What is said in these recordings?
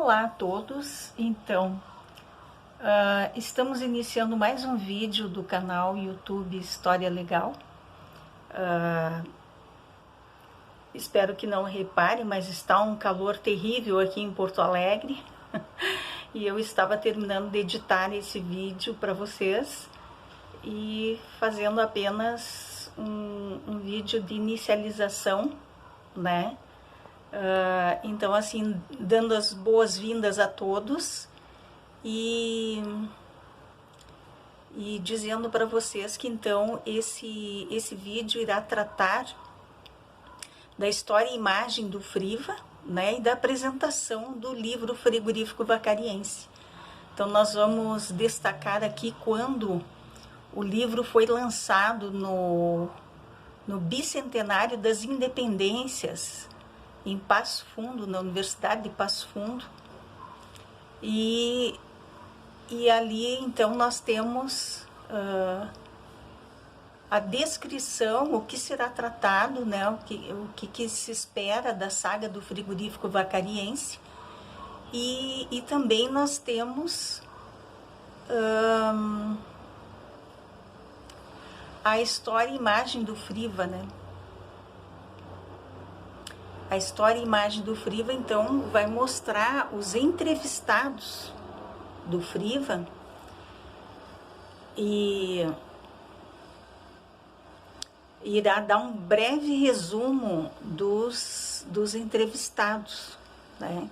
Olá a todos, então, estamos iniciando mais um vídeo do canal YouTube História Legal. Espero que não reparem, mas está um calor terrível aqui em Porto Alegre e eu estava terminando de editar esse vídeo para vocês e fazendo apenas um vídeo de inicialização, né? Então, assim, dando as boas-vindas a todos e dizendo para vocês que, então, esse vídeo irá tratar da história e imagem do Friva, né, e da apresentação do livro Frigorífico Vacariense. Então, nós vamos destacar aqui quando o livro foi lançado no bicentenário das independências, em Passo Fundo, na Universidade de Passo Fundo, e ali então nós temos a descrição, o que será tratado, né, o que se espera da saga do Frigorífico Vacariense, e também nós temos a história e imagem do Friva, né? A história e imagem do Friva, então, vai mostrar os entrevistados do Friva e irá dar um breve resumo dos entrevistados, né?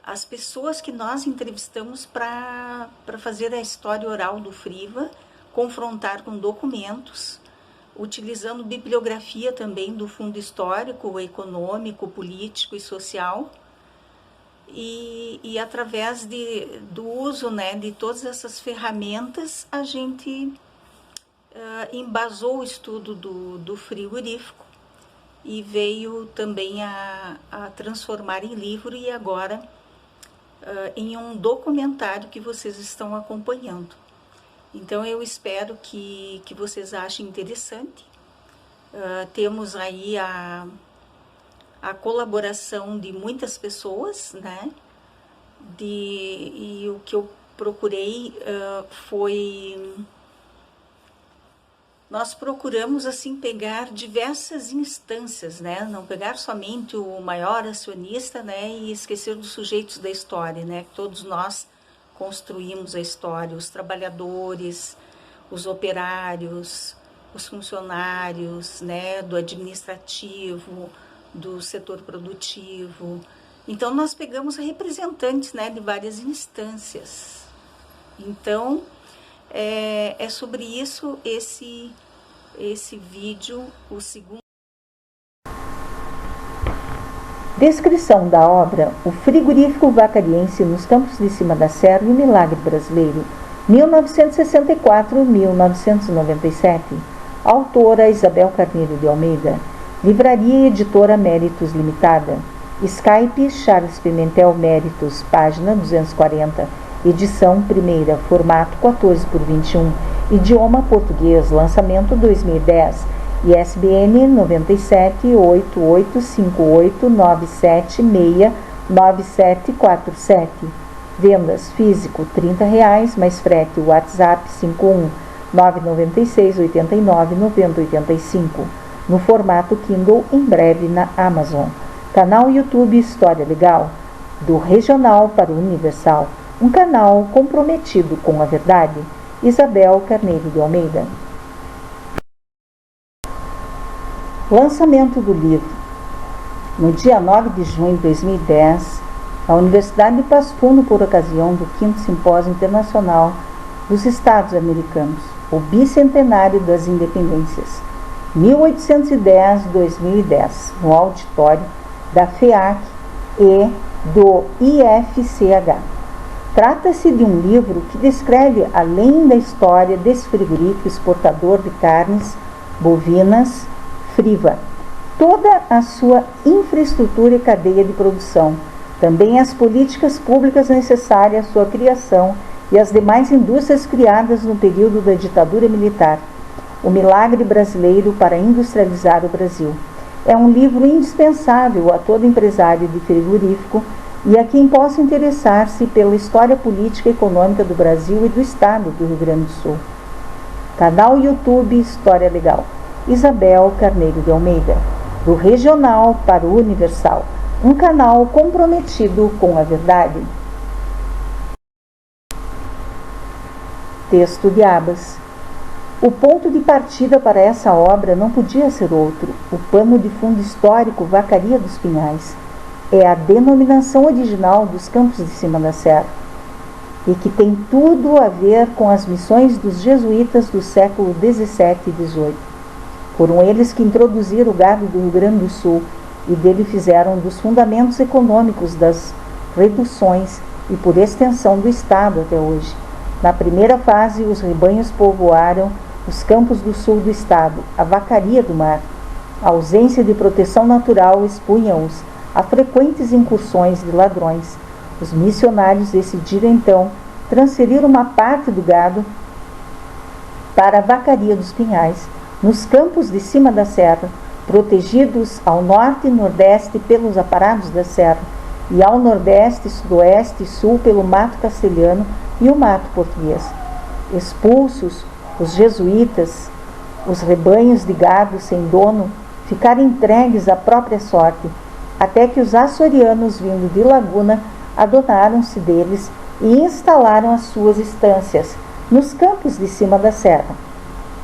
As pessoas que nós entrevistamos para fazer a história oral do Friva, confrontar com documentos, utilizando bibliografia também do fundo histórico, econômico, político e social, e através do uso, né, de todas essas ferramentas, a gente embasou o estudo do frigorífico e veio também a transformar em livro e agora em um documentário que vocês estão acompanhando. Então, eu espero que vocês achem interessante. Temos aí a colaboração de muitas pessoas, né? E o que eu procurei foi... Nós procuramos, assim, pegar diversas instâncias, né? Não pegar somente o maior acionista, né? E esquecer dos sujeitos da história, né? Todos nós construímos a história, os trabalhadores, os operários, os funcionários, né, do administrativo, do setor produtivo. Então, nós pegamos representantes, né, de várias instâncias. Então, é sobre isso esse vídeo, o segundo. Descrição da obra O Frigorífico Vacariense nos Campos de Cima da Serra e o Milagre Brasileiro, 1964-1997. Autora Isabel Carneiro de Almeida. Livraria e Editora Méritos Limitada. Skype Charles Pimentel Méritos, página 240. Edição primeira, formato 14x21. Idioma português, lançamento 2010. ISBN 9788589767. Vendas físico R$30 mais frete. WhatsApp 51996899085. No formato Kindle, em breve na Amazon. Canal YouTube História Legal, do regional para o universal. Um canal comprometido com a verdade. Isabel Carneiro de Almeida. Lançamento do livro. No dia 9 de junho de 2010, a Universidade de Passo Fundo, por ocasião do 5º Simpósio Internacional dos Estados Americanos, o Bicentenário das Independências, 1810-2010, no auditório da FEAC e do IFCH. Trata-se de um livro que descreve, além da história desse frigorífico exportador de carnes bovinas, Friva, toda a sua infraestrutura e cadeia de produção, também as políticas públicas necessárias à sua criação e as demais indústrias criadas no período da ditadura militar, o milagre brasileiro para industrializar o Brasil. É um livro indispensável a todo empresário de frigorífico e a quem possa interessar-se pela história política e econômica do Brasil e do estado do Rio Grande do Sul. Canal YouTube História Legal. Isabel Carneiro de Almeida, do Regional para o Universal, um canal comprometido com a verdade. Texto de Abas. O ponto de partida para essa obra não podia ser outro. O pano de fundo histórico Vacaria dos Pinhais é a denominação original dos Campos de Cima da Serra e que tem tudo a ver com as missões dos jesuítas do século XVII e XVIII. Foram eles que introduziram o gado do Rio Grande do Sul e dele fizeram um dos fundamentos econômicos das reduções e, por extensão, do Estado até hoje. Na primeira fase, os rebanhos povoaram os campos do sul do Estado, a vacaria do mar. A ausência de proteção natural expunha-os a frequentes incursões de ladrões. Os missionários decidiram, então, transferir uma parte do gado para a Vacaria dos Pinhais, nos campos de cima da serra, protegidos ao norte e nordeste pelos aparados da serra, e ao nordeste, sudoeste e sul pelo mato castelhano e o mato português. Expulsos, os jesuítas, os rebanhos de gado sem dono, ficaram entregues à própria sorte, até que os açorianos, vindo de Laguna, adonaram-se deles e instalaram as suas estâncias nos campos de cima da serra.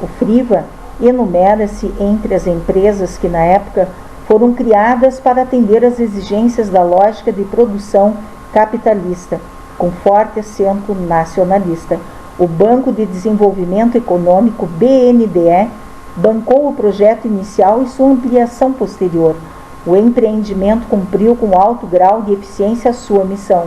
O Friva enumera-se entre as empresas que, na época, foram criadas para atender às exigências da lógica de produção capitalista, com forte acento nacionalista. O Banco de Desenvolvimento Econômico, BNDE, bancou o projeto inicial e sua ampliação posterior. O empreendimento cumpriu com alto grau de eficiência a sua missão,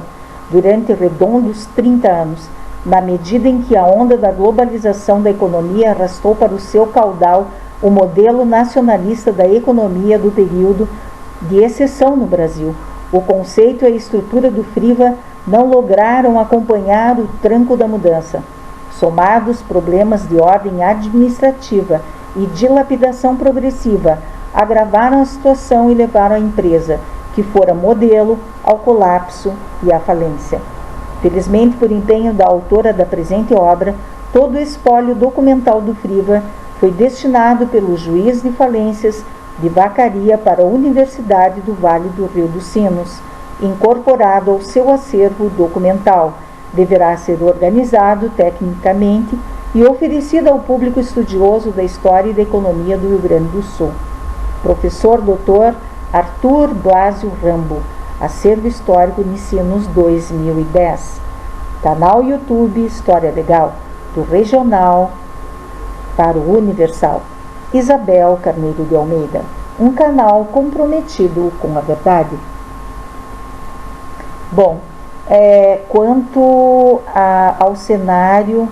durante redondos 30 anos, na medida em que a onda da globalização da economia arrastou para o seu caudal o modelo nacionalista da economia do período de exceção no Brasil. O conceito e a estrutura do Friva não lograram acompanhar o tranco da mudança. Somados problemas de ordem administrativa e dilapidação progressiva, agravaram a situação e levaram a empresa, que fora modelo, ao colapso e à falência. Felizmente, por empenho da autora da presente obra, todo o espólio documental do Friva foi destinado pelo juiz de falências de Vacaria para a Universidade do Vale do Rio dos Sinos, incorporado ao seu acervo documental. Deverá ser organizado tecnicamente e oferecido ao público estudioso da história e da economia do Rio Grande do Sul. Professor Dr. Arthur Blasio Rambo, Acervo Histórico Unicinos 2010. Canal YouTube História Legal, do Regional para o Universal. Isabel Carneiro de Almeida, um canal comprometido com a verdade. Bom, quanto ao cenário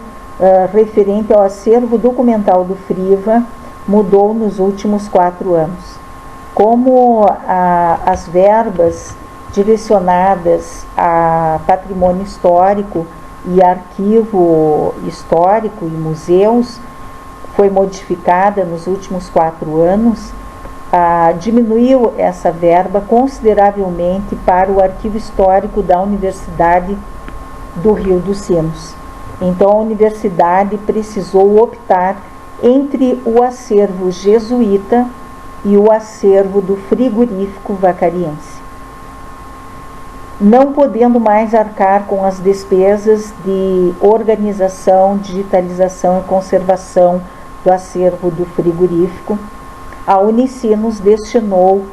referente ao acervo documental do Friva, mudou nos últimos 4 anos. Como as verbas direcionadas a patrimônio histórico e arquivo histórico e museus foi modificada nos últimos 4 anos, diminuiu essa verba consideravelmente para o arquivo histórico da Universidade do Rio dos Sinos. Então a universidade precisou optar entre o acervo jesuíta e o acervo do frigorífico vacariense, não podendo mais arcar com as despesas de organização, digitalização e conservação do acervo do frigorífico. A Unicinos destinou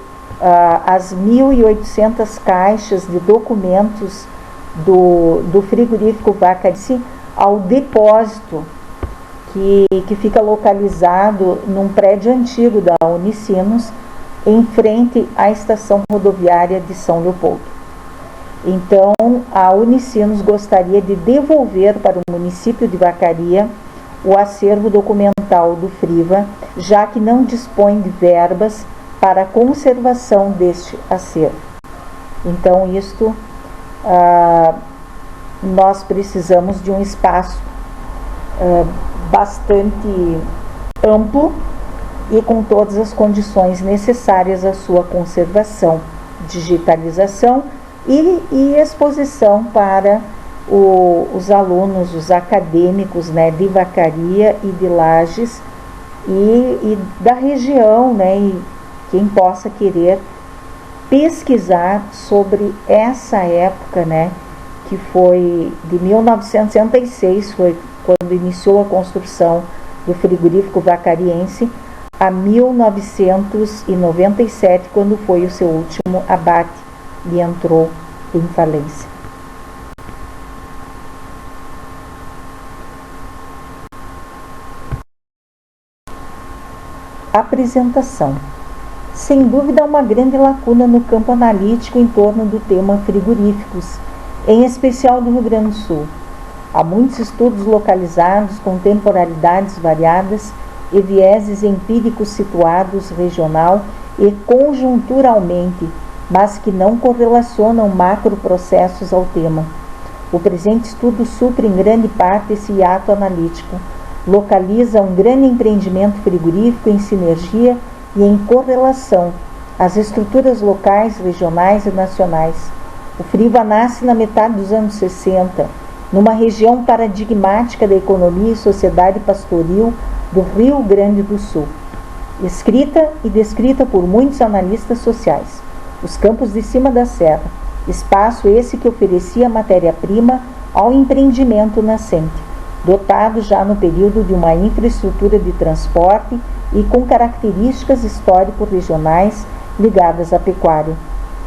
as 1.800 caixas de documentos do frigorífico Vacariense ao depósito que fica localizado num prédio antigo da Unicinos, em frente à estação rodoviária de São Leopoldo. Então, a Unicinos gostaria de devolver para o município de Vacaria o acervo documental do Friva, já que não dispõe de verbas para a conservação deste acervo. Então, nós precisamos de um espaço bastante amplo e com todas as condições necessárias à sua conservação, digitalização e exposição para os alunos, os acadêmicos, né, de Vacaria e de Lages e da região, né, e quem possa querer pesquisar sobre essa época, né, que foi de 1966, foi quando iniciou a construção do frigorífico vacariense, a 1997, quando foi o seu último abate e entrou em falência. Apresentação. Sem dúvida, há uma grande lacuna no campo analítico em torno do tema frigoríficos, em especial do Rio Grande do Sul. Há muitos estudos localizados com temporalidades variadas e vieses empíricos situados regional e conjunturalmente, mas que não correlacionam macroprocessos ao tema. O presente estudo supre em grande parte esse hiato analítico, localiza um grande empreendimento frigorífico em sinergia e em correlação às estruturas locais, regionais e nacionais. O Friva nasce na metade dos anos 60, numa região paradigmática da economia e sociedade pastoril do Rio Grande do Sul, escrita e descrita por muitos analistas sociais. Os Campos de Cima da Serra, espaço esse que oferecia matéria-prima ao empreendimento nascente, dotado já no período de uma infraestrutura de transporte e com características histórico-regionais ligadas à pecuária.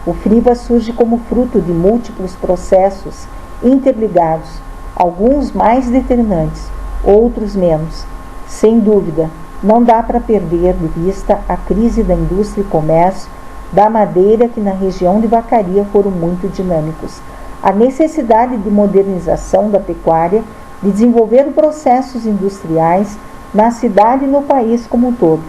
O Friva surge como fruto de múltiplos processos interligados, alguns mais determinantes, outros menos. Sem dúvida, não dá para perder de vista a crise da indústria e comércio da madeira, que na região de Vacaria foram muito dinâmicos, a necessidade de modernização da pecuária, de desenvolver processos industriais na cidade e no país como um todo.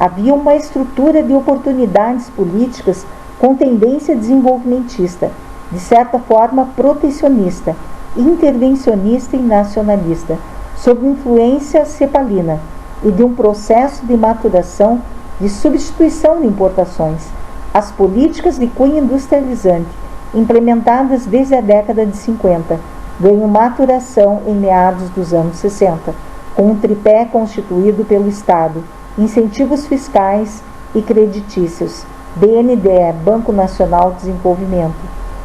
Havia uma estrutura de oportunidades políticas com tendência desenvolvimentista, de certa forma protecionista, intervencionista e nacionalista, sob influência cepalina, e de um processo de maturação de substituição de importações. As políticas de cunho industrializante, implementadas desde a década de 50, ganham maturação em meados dos anos 60, com um tripé constituído pelo Estado, incentivos fiscais e creditícios, BNDE, Banco Nacional de Desenvolvimento,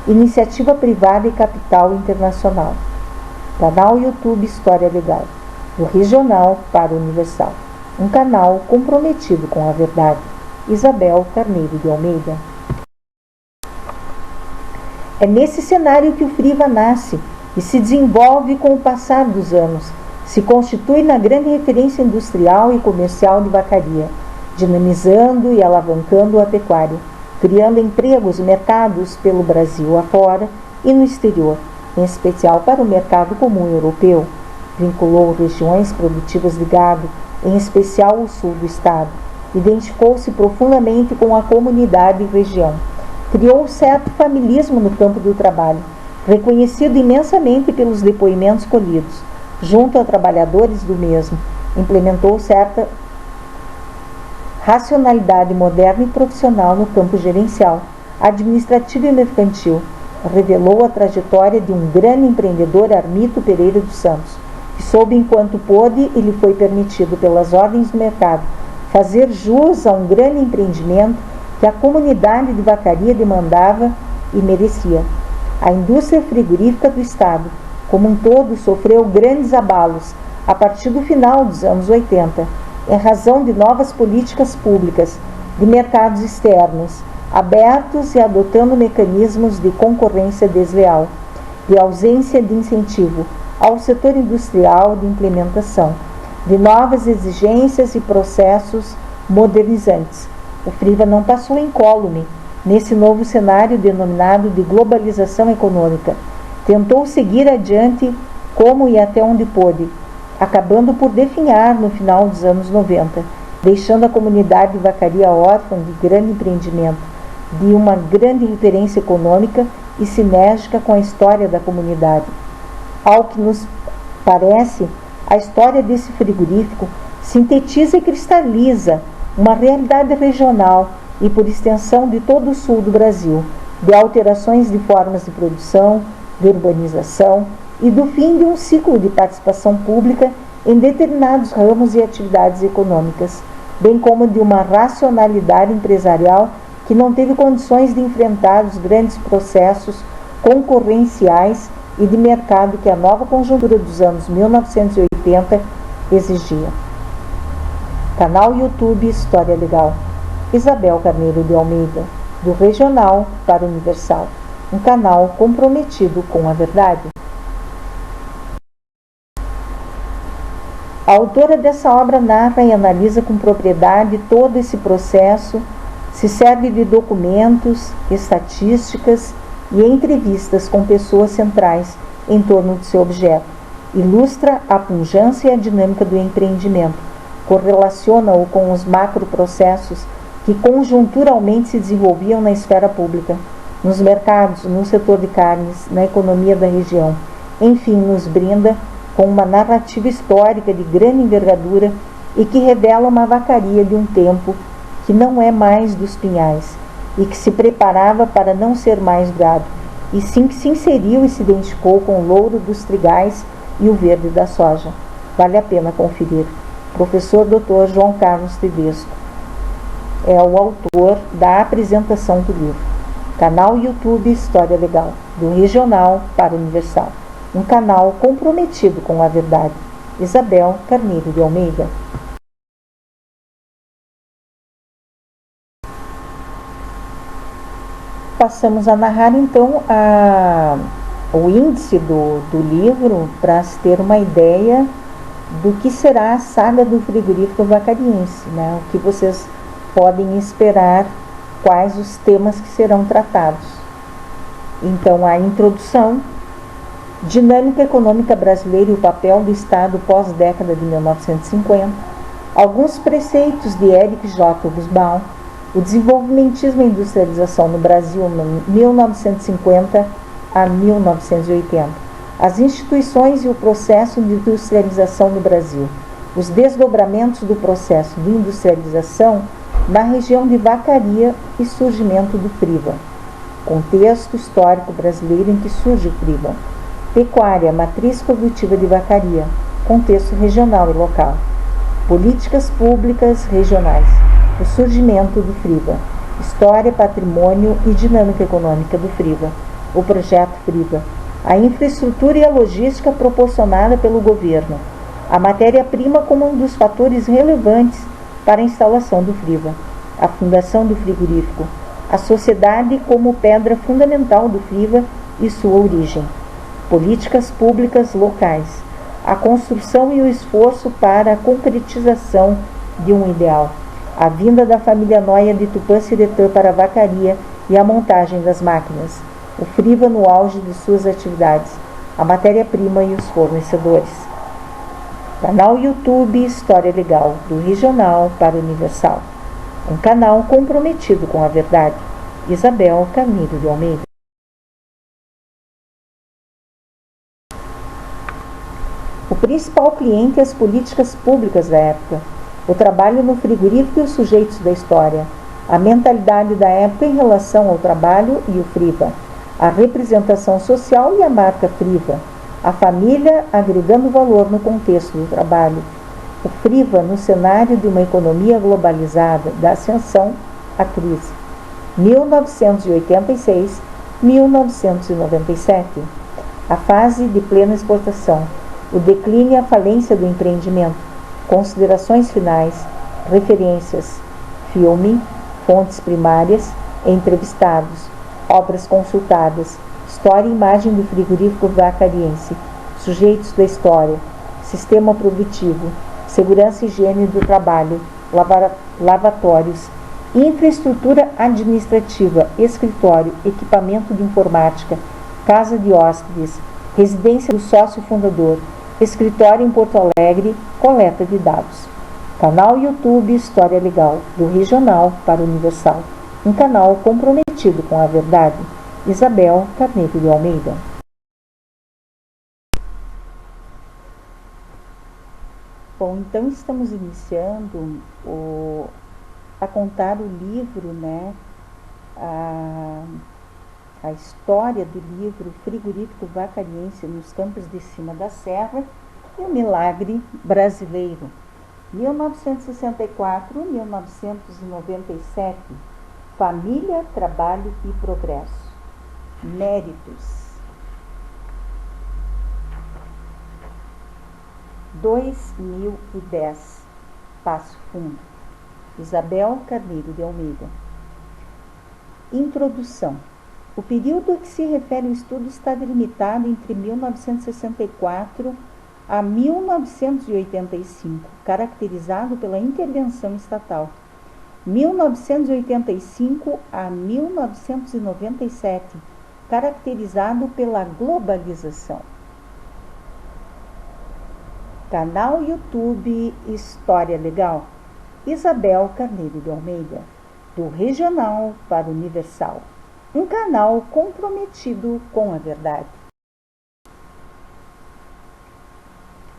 iniciativa privada e capital internacional. Canal YouTube História Legal, do regional para o universal. Um canal comprometido com a verdade. Isabel Carneiro de Almeida. É nesse cenário que o Friva nasce e se desenvolve com o passar dos anos. Se constitui na grande referência industrial e comercial de Vacaria, dinamizando e alavancando a pecuária, criando empregos e mercados pelo Brasil afora e no exterior, em especial para o mercado comum europeu. Vinculou regiões produtivas de gado, em especial o sul do estado. Identificou-se profundamente com a comunidade e região. Criou certo familismo no campo do trabalho, reconhecido imensamente pelos depoimentos colhidos. Junto a trabalhadores do mesmo, implementou certa racionalidade moderna e profissional no campo gerencial, administrativo e mercantil. Revelou a trajetória de um grande empreendedor, Armito Pereira dos Santos, que soube enquanto pôde e lhe foi permitido pelas ordens do mercado fazer jus a um grande empreendimento que a comunidade de Vacaria demandava e merecia. A indústria frigorífica do Estado, como um todo, sofreu grandes abalos a partir do final dos anos 80, em razão de novas políticas públicas, de mercados externos, abertos e adotando mecanismos de concorrência desleal, de ausência de incentivo ao setor industrial de implementação, de novas exigências e processos modernizantes. O Friva não passou incólume nesse novo cenário denominado de globalização econômica. Tentou seguir adiante como e até onde pôde, acabando por definhar no final dos anos 90, deixando a comunidade de Vacaria órfã de grande empreendimento, de uma grande referência econômica e sinérgica com a história da comunidade. Ao que nos parece, a história desse frigorífico sintetiza e cristaliza uma realidade regional e, por extensão, de todo o sul do Brasil, de alterações de formas de produção, de urbanização e do fim de um ciclo de participação pública em determinados ramos e atividades econômicas, bem como de uma racionalidade empresarial que não teve condições de enfrentar os grandes processos concorrenciais e de mercado que a nova conjuntura dos anos 1980 exigia. Canal YouTube História Legal. Isabel Carneiro de Almeida, do Regional para o Universal, um canal comprometido com a verdade. A autora dessa obra narra e analisa com propriedade todo esse processo, se serve de documentos, estatísticas e entrevistas com pessoas centrais em torno de seu objeto. Ilustra a pujança e a dinâmica do empreendimento, correlaciona-o com os macroprocessos que conjunturalmente se desenvolviam na esfera pública, nos mercados, no setor de carnes, na economia da região. Enfim, nos brinda com uma narrativa histórica de grande envergadura e que revela uma vacaria de um tempo que não é mais dos pinhais e que se preparava para não ser mais gado, e sim que se inseriu e se identificou com o louro dos trigais e o verde da soja. Vale a pena conferir. Professor Dr. João Carlos Tedesco é o autor da apresentação do livro. Canal YouTube História Legal, do Regional para o Universal, um canal comprometido com a verdade. Isabel Carneiro de Almeida. Passamos a narrar então o índice do livro para se ter uma ideia do que será a saga do frigorífico vacariense, né? O que vocês podem esperar, quais os temas que serão tratados. Então, a introdução, dinâmica econômica brasileira e o papel do Estado pós-década de 1950, alguns preceitos de Eric J. Hobsbawm, o desenvolvimentismo e industrialização no Brasil de 1950 a 1980, as instituições e o processo de industrialização no Brasil, os desdobramentos do processo de industrialização na região de Vacaria e surgimento do Friva, contexto histórico brasileiro em que surge o Friva, pecuária, matriz produtiva de Vacaria, contexto regional e local, políticas públicas regionais, o surgimento do Friva, história, patrimônio e dinâmica econômica do Friva, o projeto Friva, a infraestrutura e a logística proporcionada pelo governo, a matéria-prima como um dos fatores relevantes para a instalação do Friva, a fundação do frigorífico, a sociedade como pedra fundamental do Friva e sua origem, políticas públicas locais, a construção e o esforço para a concretização de um ideal, a vinda da família Noia de Tupã-Siretã para a Vacaria e a montagem das máquinas, o Friva no auge de suas atividades, a matéria-prima e os fornecedores. Canal YouTube História Legal, do Regional para o Universal, um canal comprometido com a verdade. Isabel Carneiro de Almeida. O principal cliente é as políticas públicas da época, o trabalho no frigorífico e os sujeitos da história, a mentalidade da época em relação ao trabalho e o Friva, a representação social e a marca Friva, a família agregando valor no contexto do trabalho, o Friva no cenário de uma economia globalizada, da ascensão à crise, 1986-1997, a fase de plena exportação, o declínio e a falência do empreendimento, considerações finais, referências, filme, fontes primárias, entrevistados, obras consultadas, história e imagem do frigorífico vacariense, sujeitos da história, sistema produtivo, segurança e higiene do trabalho, lavatórios, infraestrutura administrativa, escritório, equipamento de informática, casa de hóspedes, residência do sócio fundador, escritório em Porto Alegre, coleta de dados. Canal YouTube História Legal, do Regional para o Universal, um canal comprometido com a verdade. Isabel Carneiro de Almeida. Bom, então estamos iniciando a contar o livro, né, a história do livro Frigorífico Vacariense nos Campos de Cima da Serra e o Milagre Brasileiro, 1964-1997, Família, Trabalho e Progresso. Méritos. 2010, Passo Fundo. Isabel Carneiro de Almeida. Introdução. O período a que se refere o estudo está delimitado entre 1964 a 1985, caracterizado pela intervenção estatal. 1985 a 1997, caracterizado pela globalização. Canal YouTube História Legal. Isabel Carneiro de Almeida, do regional para o universal. Um canal comprometido com a verdade.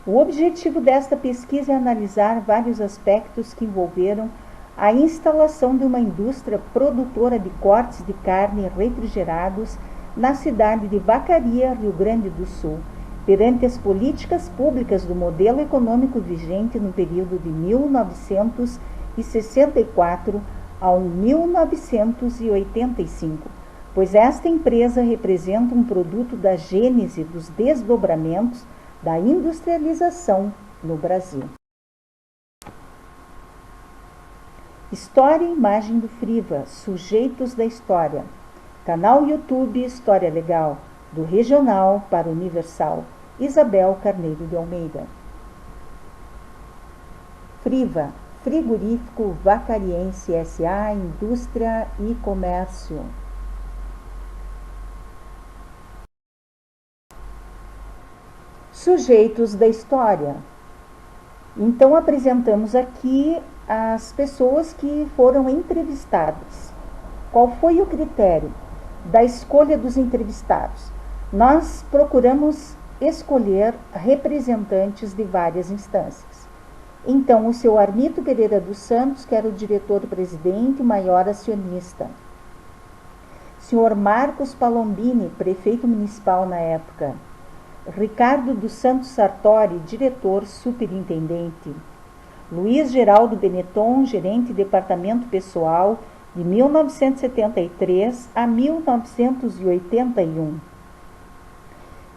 O objetivo desta pesquisa é analisar vários aspectos que envolveram a instalação de uma indústria produtora de cortes de carne refrigerados na cidade de Vacaria, Rio Grande do Sul, perante as políticas públicas do modelo econômico vigente no período de 1964 ao 1985, pois esta empresa representa um produto da gênese dos desdobramentos da industrialização no Brasil. História e imagem do Friva, sujeitos da história. Canal YouTube História Legal, do regional para o universal. Isabel Carneiro de Almeida. Friva, Frigorífico Vacariense S.A., Indústria e Comércio. Sujeitos da história. Então, apresentamos aqui as pessoas que foram entrevistadas. Qual foi o critério da escolha dos entrevistados? Nós procuramos escolher representantes de várias instâncias. Então, o seu Armito Pereira dos Santos, que era o diretor-presidente e maior acionista. Senhor Marcos Palombini, prefeito municipal na época. Ricardo dos Santos Sartori, diretor superintendente. Luiz Geraldo Benetton, gerente de departamento pessoal, de 1973 a 1981.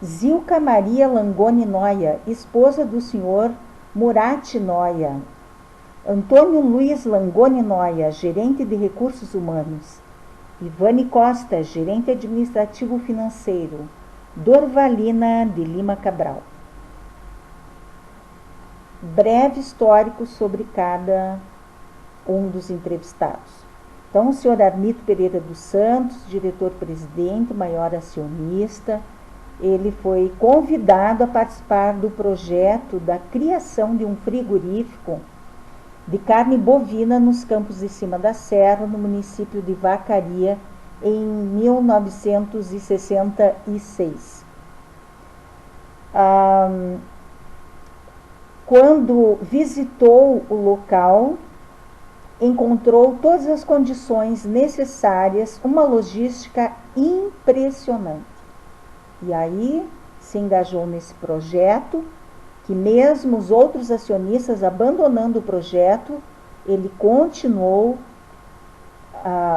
Zilka Maria Langoni Noia, esposa do senhor Murat Noia. Antônio Luiz Langoni Noia, gerente de recursos humanos. Ivane Costa, gerente administrativo financeiro. Dorvalina de Lima Cabral. Breve histórico sobre cada um dos entrevistados. Então, o senhor Armito Pereira dos Santos, diretor-presidente, maior acionista, ele foi convidado a participar do projeto da criação de um frigorífico de carne bovina nos Campos de Cima da Serra, no município de Vacaria, em 1966. Quando visitou o local, encontrou todas as condições necessárias, uma logística impressionante. E aí se engajou nesse projeto, que mesmo os outros acionistas abandonando o projeto, ele continuou,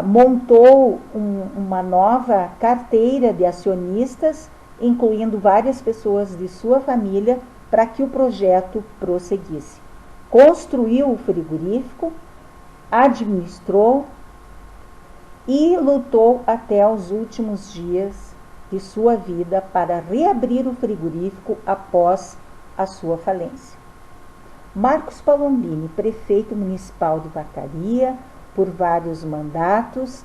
montou uma nova carteira de acionistas, incluindo várias pessoas de sua família, para que o projeto prosseguisse. Construiu o frigorífico, administrou e lutou até os últimos dias de sua vida para reabrir o frigorífico após a sua falência. Marcos Palombini, prefeito municipal de Vacaria, por vários mandatos,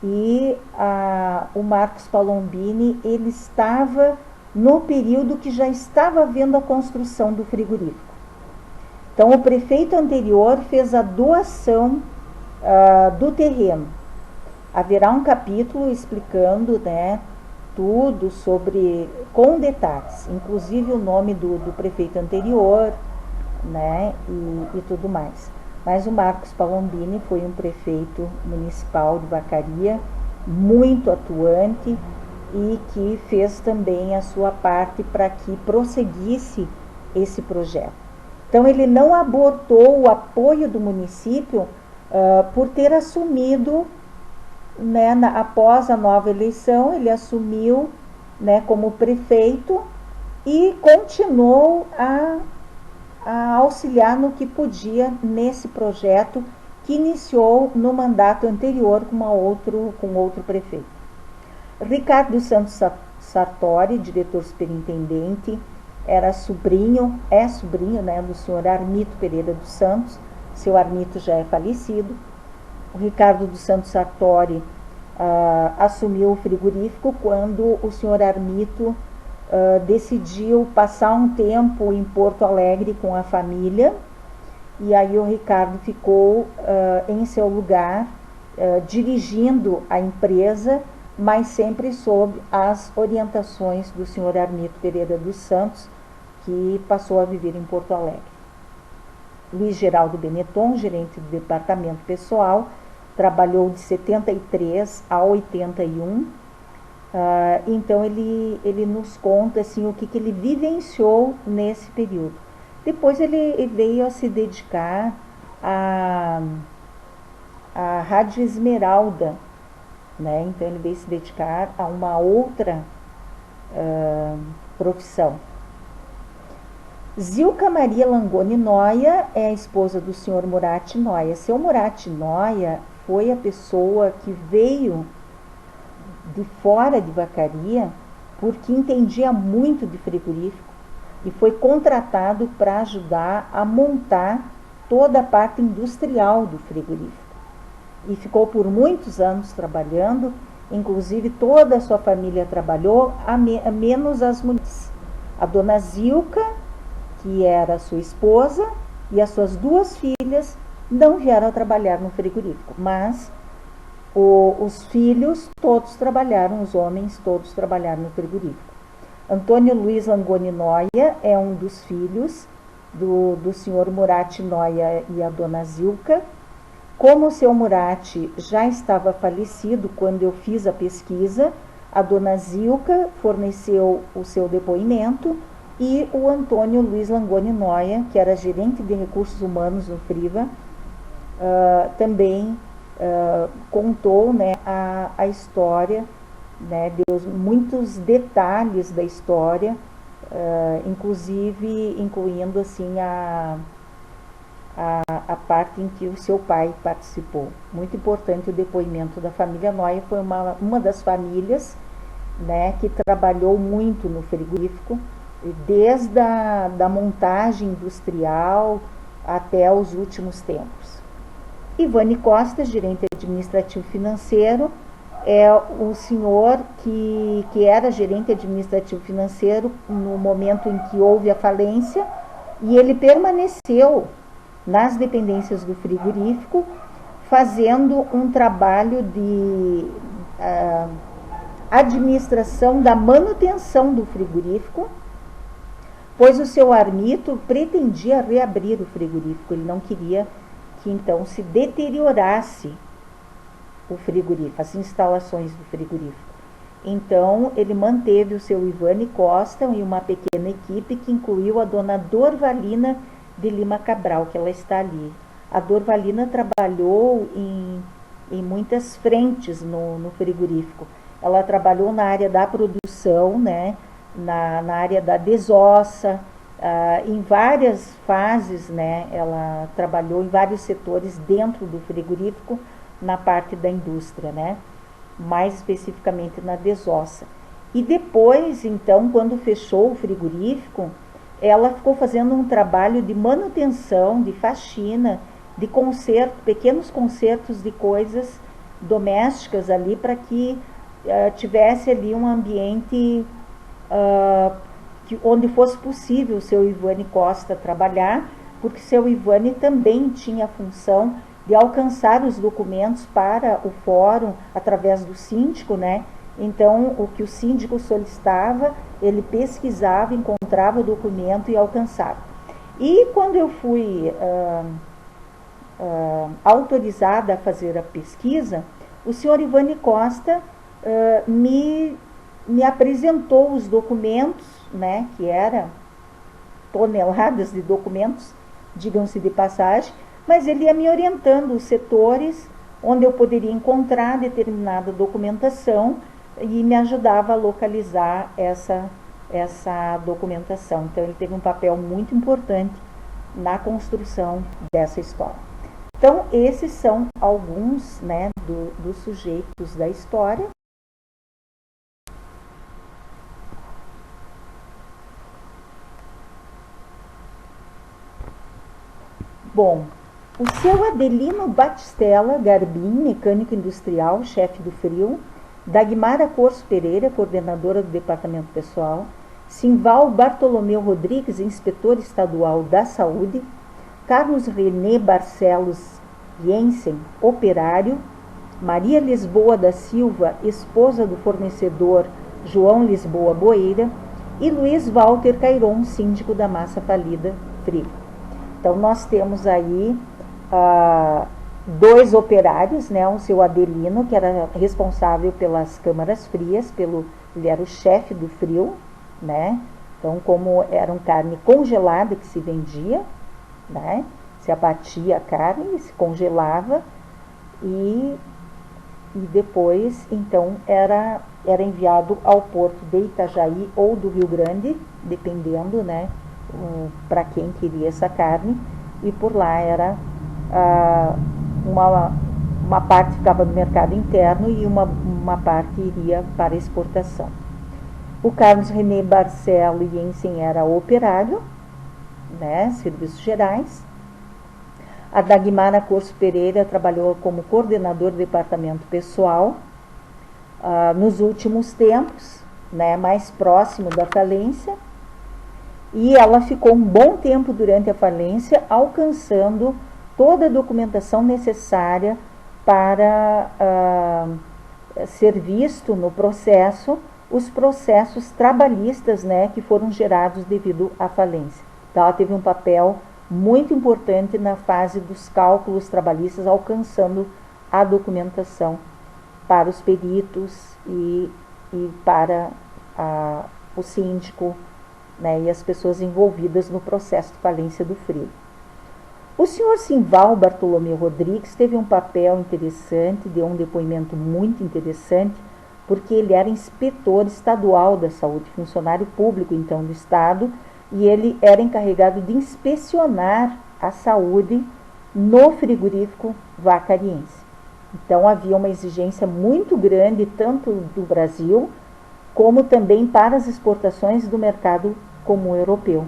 e o Marcos Palombini, ele estava no período que já estava havendo a construção do frigorífico. Então, o prefeito anterior fez a doação do terreno. Haverá um capítulo explicando, né, tudo sobre, com detalhes, inclusive o nome do prefeito anterior, né, e tudo mais. Mas o Marcos Palombini foi um prefeito municipal de Vacaria muito atuante e que fez também a sua parte para que prosseguisse esse projeto. Então ele não abortou o apoio do município por ter assumido, né, após a nova eleição, ele assumiu, né, como prefeito e continuou a auxiliar no que podia nesse projeto que iniciou no mandato anterior com outro prefeito. Ricardo Santos Sartori, diretor superintendente, é sobrinho, né, do senhor Armito Pereira dos Santos. Seu Armito já é falecido. O Ricardo dos Santos Sartori assumiu o frigorífico quando o senhor Armito decidiu passar um tempo em Porto Alegre com a família, e aí o Ricardo ficou em seu lugar, dirigindo a empresa, mas sempre sob as orientações do senhor Armito Pereira dos Santos, que passou a viver em Porto Alegre. Luiz Geraldo Benetton, gerente do departamento pessoal, trabalhou de 73 a 81. Então ele nos conta assim, o que ele vivenciou nesse período. Depois ele veio a se dedicar à Rádio Esmeralda, né? Então ele veio se dedicar a uma outra profissão. Zilka Maria Langoni Noia é a esposa do senhor Murat Noia. Seu Murat Noia foi a pessoa que veio de fora de Vacaria porque entendia muito de frigorífico e foi contratado para ajudar a montar toda a parte industrial do frigorífico. E ficou por muitos anos trabalhando, inclusive toda a sua família trabalhou, menos as mulheres. A dona Zilka, que era sua esposa, e as suas duas filhas não vieram a trabalhar no frigorífico, mas os filhos todos trabalharam, os homens todos trabalharam no frigorífico. Antônio Luiz Langoni Noia é um dos filhos do senhor Murat Noia e a dona Zilka. Como o seu Murat já estava falecido quando eu fiz a pesquisa, a dona Zilka forneceu o seu depoimento e o Antônio Luiz Langoni Noia, que era gerente de recursos humanos no Friva, também contou, né, a história, né, deu muitos detalhes da história, inclusive incluindo assim a parte em que o seu pai participou. Muito importante o depoimento da família Noia, foi uma das famílias, né, que trabalhou muito no frigorífico, desde a montagem industrial até os últimos tempos. Ivane Costa, gerente administrativo financeiro, é o senhor que era gerente administrativo financeiro no momento em que houve a falência, e ele permaneceu nas dependências do frigorífico, fazendo um trabalho de administração da manutenção do frigorífico, pois o seu Armito pretendia reabrir o frigorífico, ele não queria que então se deteriorasse o frigorífico, as instalações do frigorífico. Então ele manteve o seu Ivane Costa e uma pequena equipe que incluiu a dona Dorvalina de Lima Cabral, que ela está ali. A Dorvalina trabalhou em muitas frentes no frigorífico. Ela trabalhou na área da produção, né, na área da desossa, em várias fases, né, ela trabalhou em vários setores dentro do frigorífico, na parte da indústria, né, mais especificamente na desossa. E depois, então, quando fechou o frigorífico, ela ficou fazendo um trabalho de manutenção, de faxina, de conserto, pequenos consertos de coisas domésticas ali, para que tivesse ali um ambiente onde fosse possível o seu Ivane Costa trabalhar, porque seu Ivane também tinha a função de alcançar os documentos para o fórum através do síndico, né? Então, o que o síndico solicitava, ele pesquisava, encontrava o documento e alcançava. E quando eu fui autorizada a fazer a pesquisa, o senhor Ivani Costa me apresentou os documentos, né, que eram toneladas de documentos, digam-se de passagem, mas ele ia me orientando os setores onde eu poderia encontrar determinada documentação e me ajudava a localizar essa documentação. Então, ele teve um papel muito importante na construção dessa história. Então, esses são alguns, né, dos sujeitos da história. Bom, o seu Adelino Batistella Garbim, mecânico industrial, chefe do FRIO, Dagmara Corso Pereira, coordenadora do departamento pessoal, Simval Bartolomeu Rodrigues, inspetor estadual da saúde, Carlos René Barcelos Jensen, operário, Maria Lisboa da Silva, esposa do fornecedor João Lisboa Boeira, e Luiz Walter Cairon, síndico da massa falida FRIO. Então, nós temos aí dois operários, né, o seu Adelino, que era responsável pelas câmaras frias, ele era o chefe do FRIO, né? Então, como era uma carne congelada que se vendia, né, se abatia a carne e se congelava, e depois, então, era enviado ao porto de Itajaí ou do Rio Grande, dependendo, né, para quem queria essa carne, e por lá era uma parte ficava no mercado interno e uma parte iria para exportação. O Carlos René Barcelo Jensen era operário, né, serviços gerais. A Dagmara Corso Pereira trabalhou como coordenador do departamento pessoal nos últimos tempos, né, mais próximo da falência. E ela ficou um bom tempo durante a falência, alcançando toda a documentação necessária para ser visto no processo os processos trabalhistas, né, que foram gerados devido à falência. Então, ela teve um papel muito importante na fase dos cálculos trabalhistas, alcançando a documentação para os peritos e para o síndico, né, e as pessoas envolvidas no processo de falência do FRIO. O senhor Simval Bartolomeu Rodrigues teve um papel interessante, deu um depoimento muito interessante, porque ele era inspetor estadual da saúde, funcionário público, então, do Estado, e ele era encarregado de inspecionar a saúde no frigorífico vacariense. Então, havia uma exigência muito grande, tanto do Brasil, como também para as exportações do mercado comum europeu.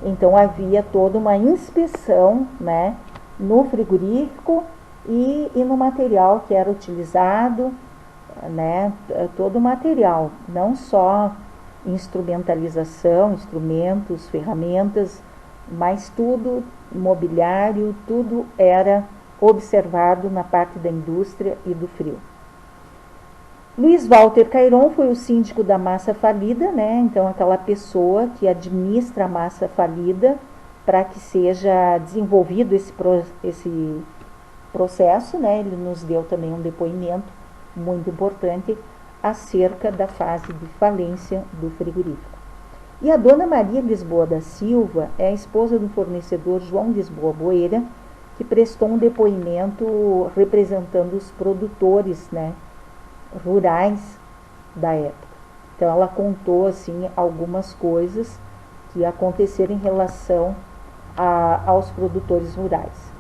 Então, havia toda uma inspeção, né, no frigorífico e no material que era utilizado, né, todo o material, não só instrumentalização, instrumentos, ferramentas, mas tudo, mobiliário, tudo era observado na parte da indústria e do FRIO. Luiz Walter Cairon foi o síndico da massa falida, né? Então, aquela pessoa que administra a massa falida para que seja desenvolvido esse processo, né? Ele nos deu também um depoimento muito importante acerca da fase de falência do frigorífico. E a dona Maria Lisboa da Silva é a esposa do fornecedor João Lisboa Boeira, que prestou um depoimento representando os produtores, né, rurais da época. Então, ela contou assim algumas coisas que aconteceram em relação aos produtores rurais.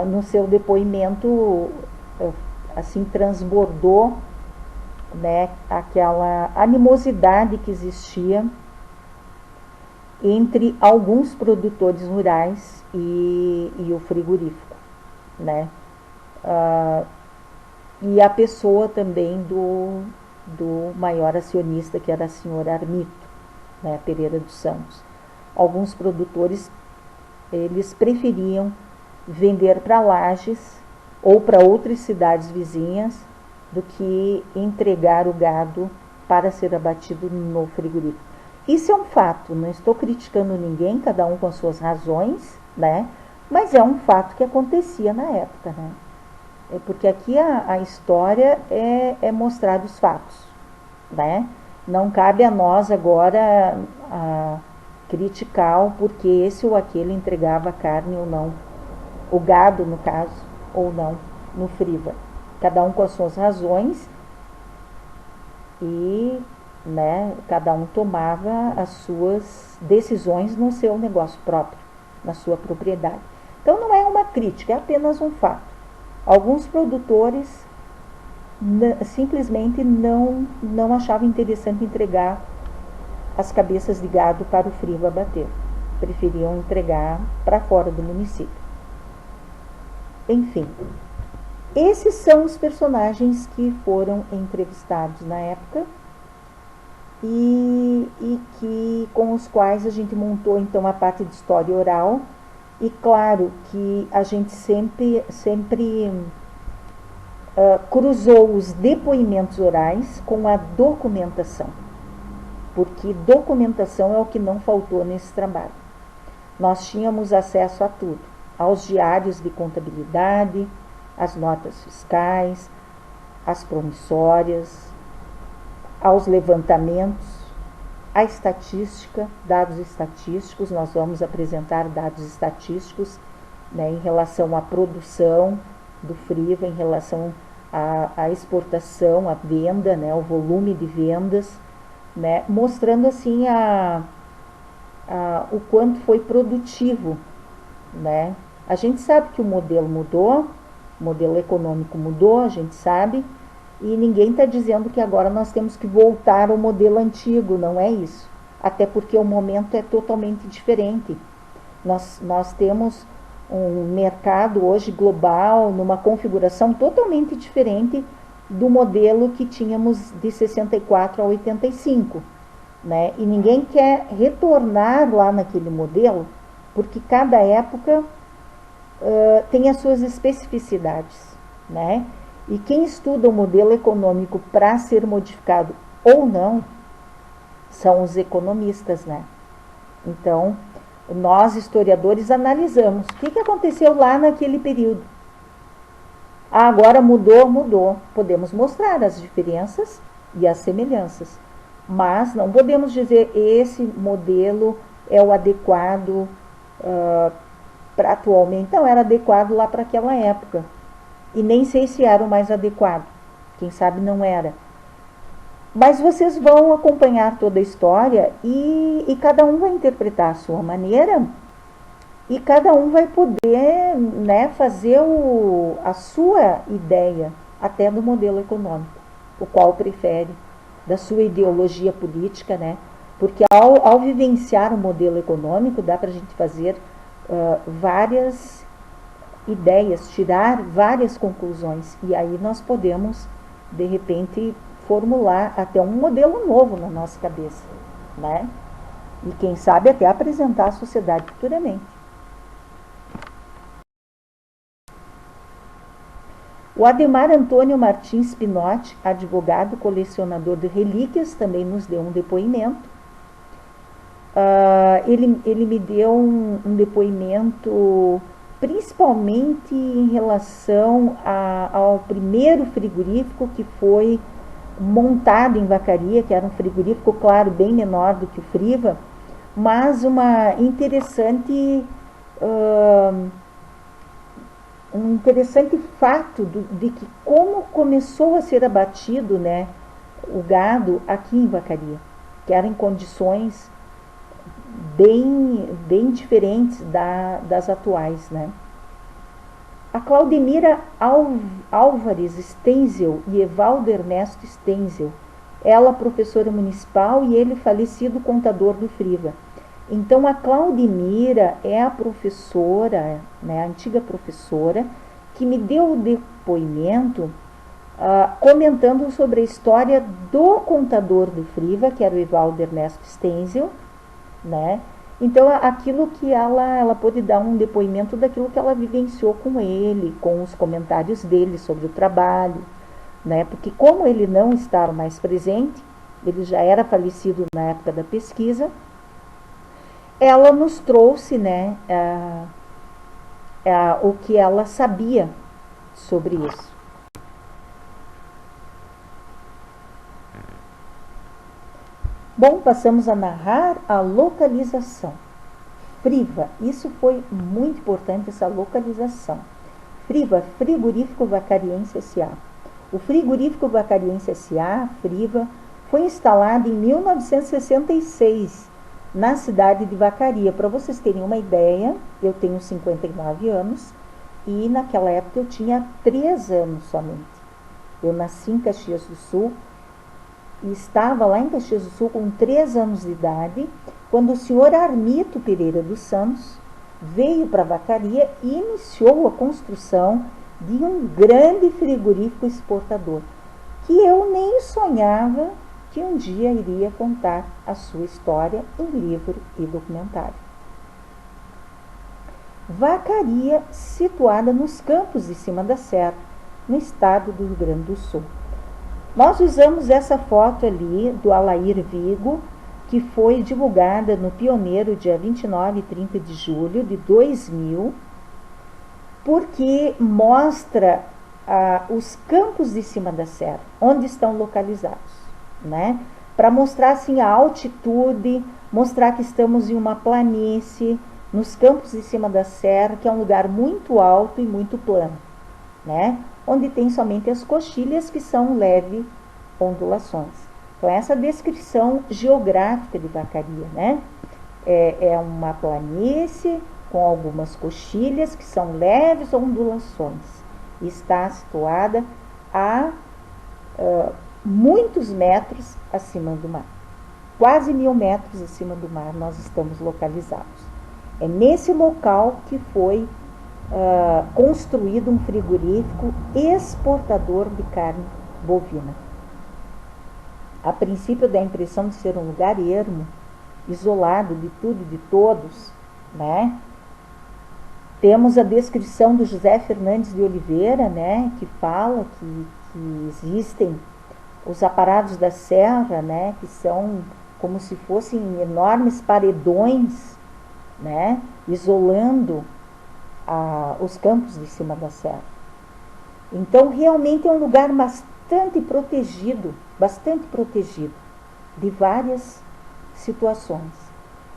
No seu depoimento, assim, transbordou, né, aquela animosidade que existia entre alguns produtores rurais e o frigorífico, né? E a pessoa também do maior acionista, que era a senhora Armito, né, Pereira dos Santos. Alguns produtores, eles preferiam vender para Lages ou para outras cidades vizinhas do que entregar o gado para ser abatido no frigorífico. Isso é um fato, não estou criticando ninguém, cada um com as suas razões, né? Mas é um fato que acontecia na época, né? porque aqui a história é mostrar os fatos, né? Não cabe a nós agora criticar o porquê esse ou aquele entregava carne ou não, o gado no caso, ou não, no Friva. Cada um com as suas razões e, né, cada um tomava as suas decisões no seu negócio próprio, na sua propriedade. Então não é uma crítica, é apenas um fato. Alguns produtores simplesmente não achavam interessante entregar as cabeças de gado para o Friva abater. Preferiam entregar para fora do município. Enfim, esses são os personagens que foram entrevistados na época e com os quais a gente montou então a parte de história oral. E claro que a gente sempre cruzou os depoimentos orais com a documentação, porque documentação é o que não faltou nesse trabalho. Nós tínhamos acesso a tudo, aos diários de contabilidade, às notas fiscais, às promissórias, aos levantamentos, a estatística, dados estatísticos. Nós vamos apresentar dados estatísticos, né, em relação à produção do Friva, em relação à exportação, à venda, né, o volume de vendas, né, mostrando assim o quanto foi produtivo, né. A gente sabe que o modelo mudou, o modelo econômico mudou, a gente sabe, e ninguém está dizendo que agora nós temos que voltar ao modelo antigo, não é isso. Até porque o momento é totalmente diferente. Nós temos um mercado hoje global, numa configuração totalmente diferente do modelo que tínhamos de 64 a 85. Né? E ninguém quer retornar lá naquele modelo, porque cada época tem as suas especificidades, né? E quem estuda o modelo econômico para ser modificado ou não são os economistas, né? Então, nós historiadores analisamos o que aconteceu lá naquele período. Agora mudou. Podemos mostrar as diferenças e as semelhanças, mas não podemos dizer esse modelo é o adequado para atualmente. Não, era adequado lá para aquela época. E nem sei se era o mais adequado. Quem sabe não era. Mas vocês vão acompanhar toda a história e cada um vai interpretar a sua maneira e cada um vai poder, né, fazer a sua ideia até do modelo econômico, o qual prefere, da sua ideologia política, né? Porque ao vivenciar o modelo econômico dá para a gente fazer várias ideias, tirar várias conclusões, e aí nós podemos de repente formular até um modelo novo na nossa cabeça, né? E quem sabe até apresentar à sociedade futuramente. O Ademar Antônio Martins Pinotti, advogado colecionador de relíquias, também nos deu um depoimento. Ele me deu um depoimento principalmente em relação ao primeiro frigorífico que foi montado em Vacaria, que era um frigorífico, claro, bem menor do que o Friva, mas um interessante fato de que como começou a ser abatido, né, o gado aqui em Vacaria, que era em condições bem diferentes das atuais, né? A Claudemira Álvares Stenzel e Evaldo Ernesto Stenzel, ela professora municipal e ele falecido contador do Friva. Então a Claudemira é a professora, né, a antiga professora, que me deu o depoimento comentando sobre a história do contador do Friva, que era o Evaldo Ernesto Stenzel, né? Então aquilo que ela pôde dar um depoimento daquilo que ela vivenciou com ele, com os comentários dele sobre o trabalho, né? Porque como ele não estava mais presente, ele já era falecido na época da pesquisa, ela nos trouxe, né, o que ela sabia sobre isso. Bom, passamos a narrar a localização. Friva, isso foi muito importante, essa localização. Friva, Frigorífico Vacariense S.A. O Frigorífico Vacariense S.A., Friva, foi instalado em 1966 na cidade de Vacaria. Para vocês terem uma ideia, eu tenho 59 anos e naquela época eu tinha 3 anos somente. Eu nasci em Caxias do Sul e estava lá em Caxias do Sul com 3 anos de idade, quando o senhor Armito Pereira dos Santos veio para Vacaria e iniciou a construção de um grande frigorífico exportador, que eu nem sonhava que um dia iria contar a sua história em livro e documentário. Vacaria, situada nos Campos de Cima da Serra, no estado do Rio Grande do Sul. Nós usamos essa foto ali do Alair Vigo, que foi divulgada no Pioneiro dia 29 e 30 de julho de 2000, porque mostra os Campos de Cima da Serra, onde estão localizados, né? Para mostrar assim a altitude, mostrar que estamos em uma planície, nos Campos de Cima da Serra, que é um lugar muito alto e muito plano, né? Onde tem somente as coxilhas, que são leves ondulações. Então, essa descrição geográfica de Vacaria, né? É uma planície com algumas coxilhas, que são leves ondulações. E está situada a muitos metros acima do mar. Quase 1000 metros acima do mar nós estamos localizados. É nesse local que foi construído um frigorífico exportador de carne bovina. A princípio dá a impressão de ser um lugar ermo, isolado de tudo e de todos, né? Temos a descrição do José Fernandes de Oliveira, né, que fala que existem os aparados da serra, né, que são como se fossem enormes paredões, né, isolando os campos de cima da serra. Então, realmente é um lugar bastante protegido de várias situações.